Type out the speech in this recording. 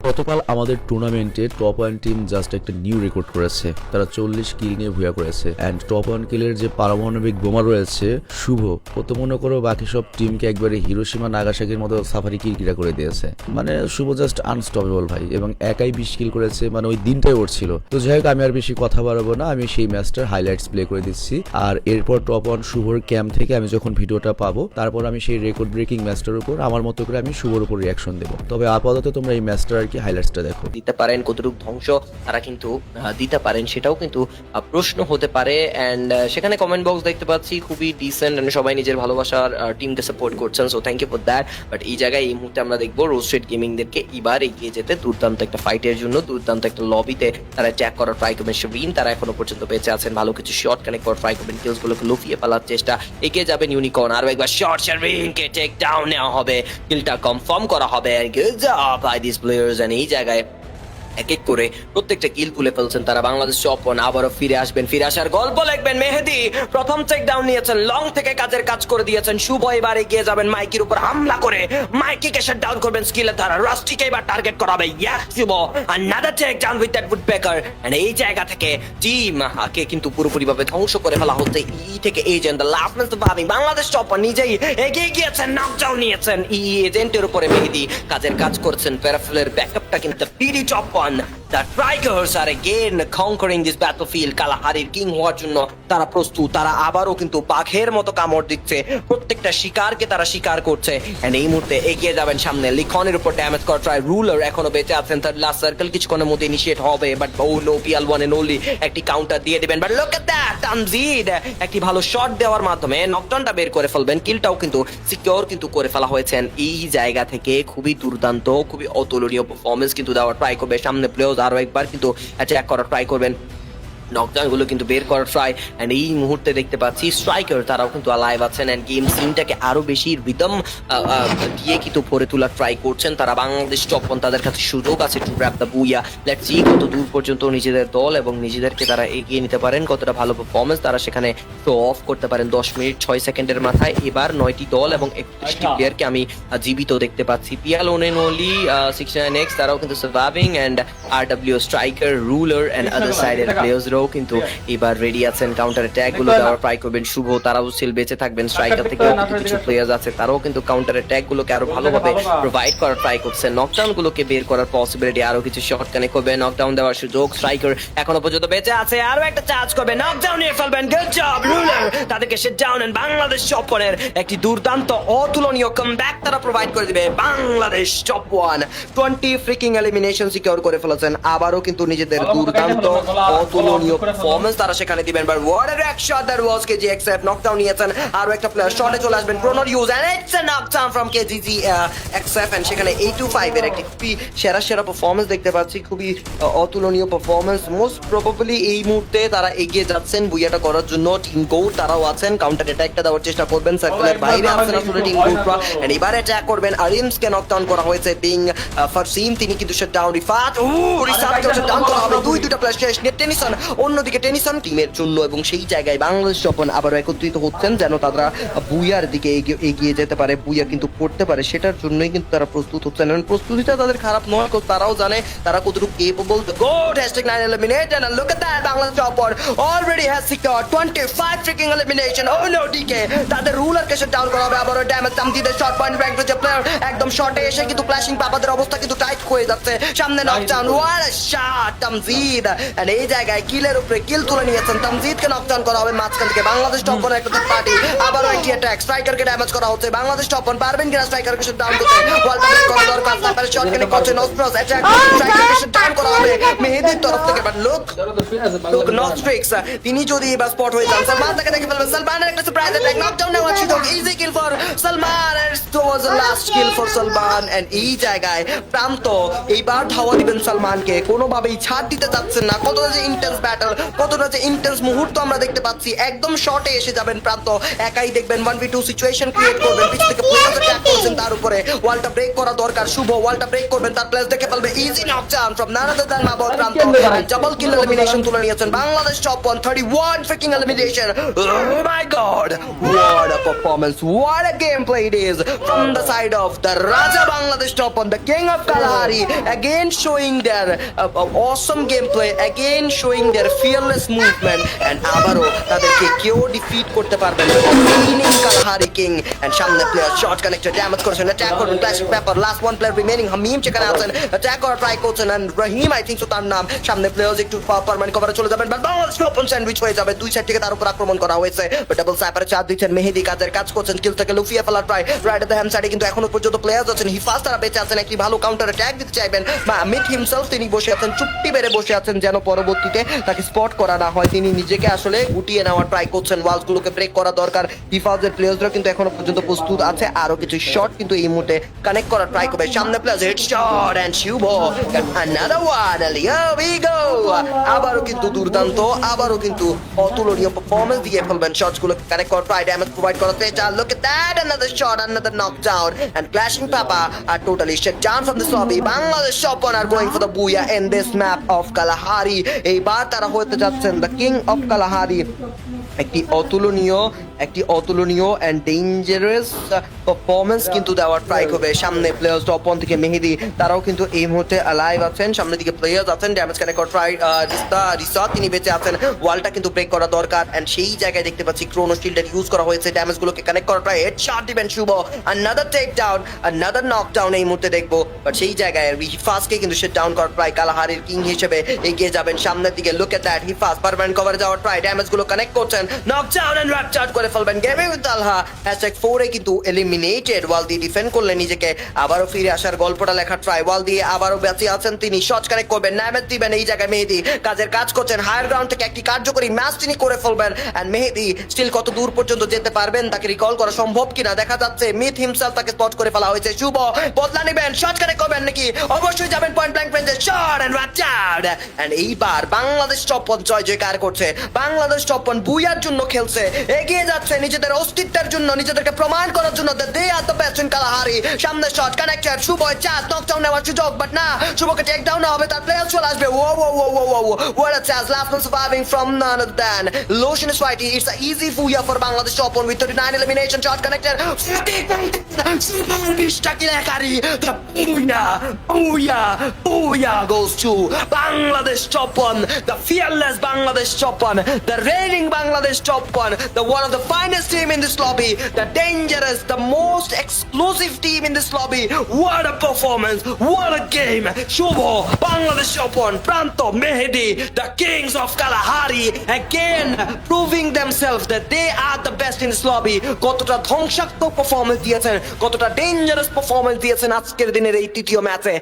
গতকাল আমাদের টুর্নামেন্টে টপ ওয়ান টিম জাস্ট একটা নিউ রেকর্ড করেছে। তারা 40 কিল নিয়ে ভুয়া করেছে। অ্যান্ড টপ ওয়ান কিলের যে পারমাণবিক বোমা রয়েছে শুভ, ও তো মনে করো বাকি সব টিমকে একবারে হিরোশিমা নাগাসাকির মতো সাফারি কিরকিরা করে দিয়েছে। মানে শুভ জাস্ট আনস্টপেবল ভাই, এবং একাই 20 কিল করেছে, মানে ওই দিনটাই ওর ছিল। তো যাই হোক, আমি আর বেশি কথা বাড়াবো না, আমি সেই ম্যাচটার হাইলাইটস প্লে করে দিচ্ছি। আর এরপর টপ ওয়ান শুভর ক্যাম্প থেকে আমি যখন ভিডিওটা পাবো, তারপর আমি সেই রেকর্ড ব্রেকিং ম্যাচটার উপর আমার মতো করে আমি শুভর উপর রিয়াকশন দেবো। তবে আপাতত তোমরা এই ম্যাচটার কি হাইলাইটসটা দেখো। দিতে পারেন কতটুকু ধ্বংস তারা কিন্তু দিতে পারেন, সেটাও কিন্তু প্রশ্ন হতে পারে। এন্ড সেখানে কমেন্ট বক্স দেখতে পাচ্ছি খুবই ডিসেন্ট, সবাই নিজের ভালোবাসার টিমকে সাপোর্ট করছেন, so thank you for that. But এই জায়গায় এই মুহূর্তে আমরা দেখবো রোস্টেড গেমিংদেরকে এবার এগিয়ে যেতে, দুর্দান্ত একটা ফাইটের জন্য, দুর্দান্ত একটা লবিতে তারা অ্যাটাক করার ট্রাই করবেন। শারীন তারা এখনো পর্যন্ত বেঁচে আছেন, ভালো কিছু শট কানেক্ট করার ট্রাই করবেন, কিলস গুলোকে লুফিয়ে ফেলার চেষ্টা, এগিয়ে যাবেন ইউনিকর্ন। আরো একবার শট, শারীনকে টেক ডাউন নেওয়া হবে, কিলটা কনফার্ম করা হবে। Good job by this players. And এই জায়গায় এক এক করে প্রত্যেকটা কিল তুলে ফেলছেন তারা। বাংলাদেশ টপ ওয়ান আবারও ফিরে আসবেন, ফিরে আসার গল্প লিখবেন। মেহেদি প্রথম চেক ডাউন নিয়েছেন, লং থেকে কাজের কাজ করে দিয়েছেন। শুভ এবার এগিয়ে যাবেন, মাইকির উপর হামলা করে মাইকিকে শাট ডাউন করবেন স্কিলের দ্বারা। রাস্টিকে এবার টার্গেট করা হবে। Yes Shubho, another take down with that woodpecker. And এই জায়গা থেকে টিম কে কিন্তু পুরোপুরিভাবে ধ্বংস করে ফেলা হচ্ছে। ই থেকে এজেন্ট দ্য লাস্ট ম্যাচ ভাবি বাংলাদেশ টপ ওয়ান নিজেই এগিয়ে গিয়েছেন, নকডাউন নিয়েছেন। ই এজেন্টের উপরে মেহেদি কাজের কাজ করছেন। প্যারাফুলের ব্যাকআপটা কিন্তু PD top one. The Tigers are again conquering this battlefield. কালাহারির কিং হওয়ার জন্য তারা প্রস্তুত। তারা আবারও কিন্তু বাঘের মতো কামড় দিচ্ছে, প্রত্যেকটা শিকারকে তারা শিকার করছে। এন্ড এই মুহূর্তে এগিয়ে যাবেন সামনে, লিখনের উপর ড্যামেজ করা ট্রাই। রুলার এখনো বেঁচে আছেন, তার লাস্ট সার্কেল কিছুক্ষণের মধ্যে ইনিশিয়েট হবে, but O no, Piyal one and only একটি কাউন্টার দিয়ে দিবেন। But look at that, Tanzid একটি ভালো শট দেওয়ার মাধ্যমে নকডাউনটা বের করে ফেলবেন। কিলটাও কিন্তু সিকিউর কিন্তু করে ফেলা হয়েছেন। এই জায়গা থেকে খুবই দুর্দান্ত, খুবই অতুলনীয় পারফরমেন্স কিন্তু দেওয়ার ট্রাই করবে সামনে প্লেয়ার্স। আরো একবার কিন্তু অ্যাটাক করার ট্রাই করবেন, নকডাউন গুলো কিন্তু বের করার ট্রাই। এন্ড এই মুহূর্তে দেখতে পাচ্ছি স্ট্রাইকার তারাও কিন্তু অ্যালাইভ আছেন, এন্ড গেম সিনটাকে আরো বেশি রিদম দিয়ে কিন্তু ভরে তোলার ট্রাই করছেন তারা। বাংলাদেশ টপ ওয়ান, তাদের কাছে সুযোগ আছে two grab the booyah. Let's see কত দূর পর্যন্ত নিজেদের দল এবং নিজেদেরকে তারা এগিয়ে নিতে পারেন, কতটা ভালো পারফরমেন্স তারা সেখানে শো অফ করতে পারেন। 10 মিনিট 6 সেকেন্ডের মাথায় এবার 9টি দল এবং 31টি প্লেয়ারকে আমি জীবিত দেখতে পাচ্ছি। পিয়াল ওনেন ওনলি 69x তারাও কিন্তু surviving, and RW striker, ruler and other সাইডের প্লেয়ার্স কিন্তু এবার রেডি আছেন কাউন্টার অ্যাটাক গুলো দেওয়ার ট্রাই করবেন। শুভ তারাও সিল বেঁচে থাকবেন, স্ট্রাইকার থেকে কিছু প্লেয়ার্স আছে তারাও কিন্তু কাউন্টার অ্যাটাক গুলোকে আরো ভালোভাবে প্রোভাইড করার ট্রাই করছেন। নকডাউন গুলোকে বের করার পসিবিলিটি, আরো কিছু শট কানেক্ট করবে, নকডাউন দেওয়ার সুযোগ। স্ট্রাইকার এখনো পর্যন্ত বেঁচে আছে, আরো একটা চার্জ করবে, নকডাউন নিয়ে ফেলবেন। গুড জব রুলার, তাদেরকে set down. And Bangladesh top ওয়ানের একটি দুর্দান্ত অতুলনীয় কামব্যাক তারা প্রোভাইড করে দিবে। Bangladesh top one 20 freaking elimination secure করে ফেলেছেন, আবারও কিন্তু নিজেদের দুর্দান্ত অতুলনীয় পারফরম্যান্স তারা সেখানে দিবেন। But what a rack shot that was. KGXF knockdown নিয়েছেন, আরো একটা প্লেয়ার শটে চলে আসবেন, প্রোনোর use and it's a knockdown from KGXF। And সেখানে 825 এর একটি খুবই সেরা পারফরম্যান্স দেখতে পাচ্ছি, খুবই অতুলনীয় পারফরম্যান্স। মোস্ট প্রবাবলি এই মুহূর্তে তারা এগিয়ে যাচ্ছেন বুইয়াটা করার জন্য। টিম গোট তারাও আছেন, কাউন্টার অ্যাটাকটা দেওয়ার চেষ্টা করবেন, সার্কেলের বাইরে আছেন আসলে টিম গোটরা। এন্ড এবারে অ্যাটাক করবেন, আরিমসকে নকডাউন করা হয়েছে। বিং ফারসিম তিনি কিন্তু শাট ডাউন। রিফাত রিসাতকে শাট ডাউন করা হবে। দুইটা প্লেয়ার শেষ। টেনিসন অন্যদিকে, টেনিসন টিমের জন্য, এবং সেই জায়গায় বাংলাদেশ টপ ওয়ান আবারও একত্রিত হচ্ছেন যেন তারা বুইয়ার দিকে এগিয়ে যেতে পারে, বুইয়া কিন্তু পড়তে পারে, সেটার জন্যই কিন্তু তারা প্রস্তুত হচ্ছেন। এবং প্রস্তুতিটা তাদের খারাপ নয়, তারাও জানে তারা কতটুকু capable. Goat has take 9 eliminated, and look at that, Bangladesh top one already has secured 25 freaking elimination. Oh no DK, তাদের রুলারকে শাট ডাউন করা হবে। আবারও ড্যামেজ, তামজিদের shot point back to the player, একদম শটে এসে কিন্তু ক্ল্যাশিং পাপাদের অবস্থা কিন্তু টাইট হয়ে যাচ্ছে। সামনে knockdown, what a shot Tamjid. And এই জায়গায় কিলের উপরে কিল তুলে নিয়েছেন, তামজিদকে নকডাউন করা হবে মাঝখান থেকে। বাংলাদেশ টপ ওয়ান একটা পার্টি, আবারও একটি অ্যাটাক, স্ট্রাইকারকে ড্যামেজ করা হচ্ছে। বাংলাদেশ টপ ওয়ান পারবেন কিনা স্ট্রাইকারকে শাট ডাউন করতে? ওয়ালটা ব্রেক করা দরকার, স্নাইপারের শট কানেক্ট করছে। নস্ট্রাস অ্যাটাক, স্ট্রাইকারকে শাট ডাউন করা হবে মেহেদির তরফ থেকে। বাট লুক নস্ট্রিক্স তিনি যদি এবার স্পট হয়ে যান, সালমান তাকে দেখে ফেলবেন। সালমানের একটা সারপ্রাইজ অ্যাটাক, নকডাউন নেওয়ার সুযোগ, easy kill for Salman. It was the last kill for Salman. And এই জায়গায় প্রান্ত এইবার ধাওয়া দিবেন সালমানকে, কোনোভাবেই ছাড় দিতে যাচ্ছেন না। কত যে ইন্টেন্স ব্যাট ব্যাটল, কতটা যে ইন্টেন্স মুহূর্ত আমরা দেখতে পাচ্ছি। একদম শর্টে এসে যাবেন প্রান্ত, একাই দেখবেন 1v2 সিচুয়েশন ক্রিয়েট করবেন, পিছ থেকে প্লেয়ার্স অ্যাটাক করছেন তার উপরে। ওয়ালটা ব্রেক করা দরকার, শুভ ওয়ালটা ব্রেক করবেন, তার প্লেয়ার্স দেখে ফেলবে। Easy knockdown from none other than মাবর প্রান্ত, ডাবল কিল এলিমিনেশন তুলে নিয়েছেন Bangladesh top 1, 31 freaking elimination. Oh my god, what a performance, what a gameplay it is from the side of the Raja Bangladesh top 1, the king of Kalahari, again showing their awesome gameplay, again showing their fearless movement, and আবারও তাদেরকে কেউ defeat করতে পারবে না। Winning Kalahari king, and সামনে player short connector damage করছেন, attack করবেন clash paper, last one player remaining Hamim সেখানে আছেন, অ্যাটাক করা ট্রাই করছেন, and Rahim I think so তার নাম। সামনে প্লেয়ার্স একটু পারমানেন্ট কভারে চলে যাবেন, বাট বাংলাদেশ ওপেন স্যান্ডউইচ হয়ে যাবে, দুই সাইড থেকে তার উপর আক্রমণ করা হয়েছে। ডাবল স্যাপারে চার দিচ্ছেন মেহেদি, কাজের কাজ করছেন, কিল থেকে লুফিয়ে ফেলার try. Right at the hand সাইডে কিন্তু এখনো পর্যন্ত প্লেয়ার্স আছেন, হিফাজ তারা বেঁচে আছেন, একটি ভালো কাউন্টার অ্যাটাক দিতে চাইবেন। মিট হিমসেলফ তিনি বসে আছেন, চুপটি বেড়ে বসে আছেন, যেন পরবর্তীতে তাকে স্পট করা না হয়। তিনি নিজেকে আসলে গুটিয়ে নেওয়ার ট্রাই করছেন, ওয়ালস গুলোকে ব্রেক করা দরকার। হিফাজের প্লেয়ার্সরা কিন্তু এখনো পর্যন্ত প্রস্তুত আছে, আরো কিছু শট কিন্তু এই মুহূর্তে কানেক্ট করার ট্রাই করবে। সামনে players head shot and Shuvo another one, here we go, আবারও কিন্তু দুর্দান্ত, আবারও কিন্তু অতুলনীয় পারফরম্যান্স দিয়ে ফেলবেন। শটস গুলো কানেক্ট করার ট্রাই, ড্যামেজ প্রোভাইড করার চেষ্টা। Look at that, another shot, another knockdown, and Clashing Papa are totally shut down from this lobby. Bangladesh top 1 are going for the booyah in this map of Kalahari. এইবার তারা হতে যাচ্ছেন the king of Kalahari। একটি অতুলনীয় and dangerous performance কিন্তু দেওয়ার try করবে। সামনে প্লেয়ার্স টপ 1 থেকে মেহেদি, তারাও কিন্তু এই মুহূর্তে অ্যালাইভ আছেন। সামনের দিকে প্লেয়ার্স আছেন, ড্যামেজ কানেক্ট করার ট্রাই রিসাত তিনি বেঁচে আছেন, ওয়ালটা কিন্তু ব্রেক করা দরকার, এন্ড সেই জায়গায় দেখতে পাচ্ছি ক্রোনো শিল্ডের ইউজ করা হয়েছে, ড্যামেজ গুলোকে কানেক্ট করার ট্রাই, হেডশট দিবেন Shuvo, another take down, another knockdown এই মুহূর্তে দেখবো। বাট সেই জায়গায় হিফাজকে কিন্তু সে ডাউন করার ট্রাই, কালাহারির কিং হিসেবে এগিয়ে যাবেন সামনের দিকে। Look at that, Hifaz permanent কভারে যাওয়ার ট্রাই, ড্যামেজ গুলো কানেক্ট করছেন, নকডাউন এন্ড র্যাপচার্ড করে ফেলবেন। গেমিং উইথ তালহা #4 এ কিন্তু এলিমিনেটেড, ওয়াল দিয়ে ডিফেন্ড করলেন নিজেকে, আবারও ফিরে আসার গল্পটা লেখার ট্রাই, ওয়াল দিয়ে আবারও বেঁচে আছেন তিনি, শট কানেক্ট করবেন, ড্যামেজ দিবেন। এই জায়গায় মেহেদি কাজের কাজ করছেন, হায়ার গ্রাউন্ড থেকে একটি কার্যকরী ম্যাচ তিনি করে ফেলবেন। এন্ড মেহেদি স্টিল কত দূর পর্যন্ত যেতে পারবেন, তাকে রিকল করা সম্ভব কিনা দেখা যাচ্ছে। মিথ হিমসেলফ তাকে স্পট করে ফেলা হয়েছে, শুভ বদলা নেবেন, শট কানেক্ট করবেন নাকি? অবশ্যই যাবেন পয়েন্ট ব্ল্যাঙ্ক রেঞ্জে, শট এন্ড র্যাপচার্ড। এন্ড এইবার বাংলাদেশ টপ 1 জয়জয়কার করছে, বাংলাদেশ টপ 1 বুইয়ার জন্য খেলছে, এগিয়ে যাচ্ছে নিজেদের অস্তিত্বের জন্য, নিজেদেরকে প্রমাণ করার জন্য that they are the best in Kalahari। সামনে শট কানেক্টেড, শুভ চান্স নকডাউন নেওয়ার সুযোগ, বাট না, শুভকে টেক ডাউন হবে, তার প্লেয়ার চলে আসবে। What a chance, last one surviving from none other than Lotion Switey. It's an easy booyah for Bangladesh top 1 with 39 elimination, shot connected, 20টা কিলাকারি, the booyah goes to Bangladesh top 1, the fearless Bangladesh top 1, the reigning Bangladesh top 1, the one of the finest team in this lobby, the dangerous, the most explosive team in this lobby. What a performance, what a game. Shubho, Bangladesh top 1, Pranto, Mehdi, the kings of Kalahari, again proving themselves that they are the best in this lobby. কতটা ধ্বংসাত্মক performance দিয়েছেন, কতটা dangerous performance দিয়েছেন আজকের দিনের এই তৃতীয় ম্যাচে।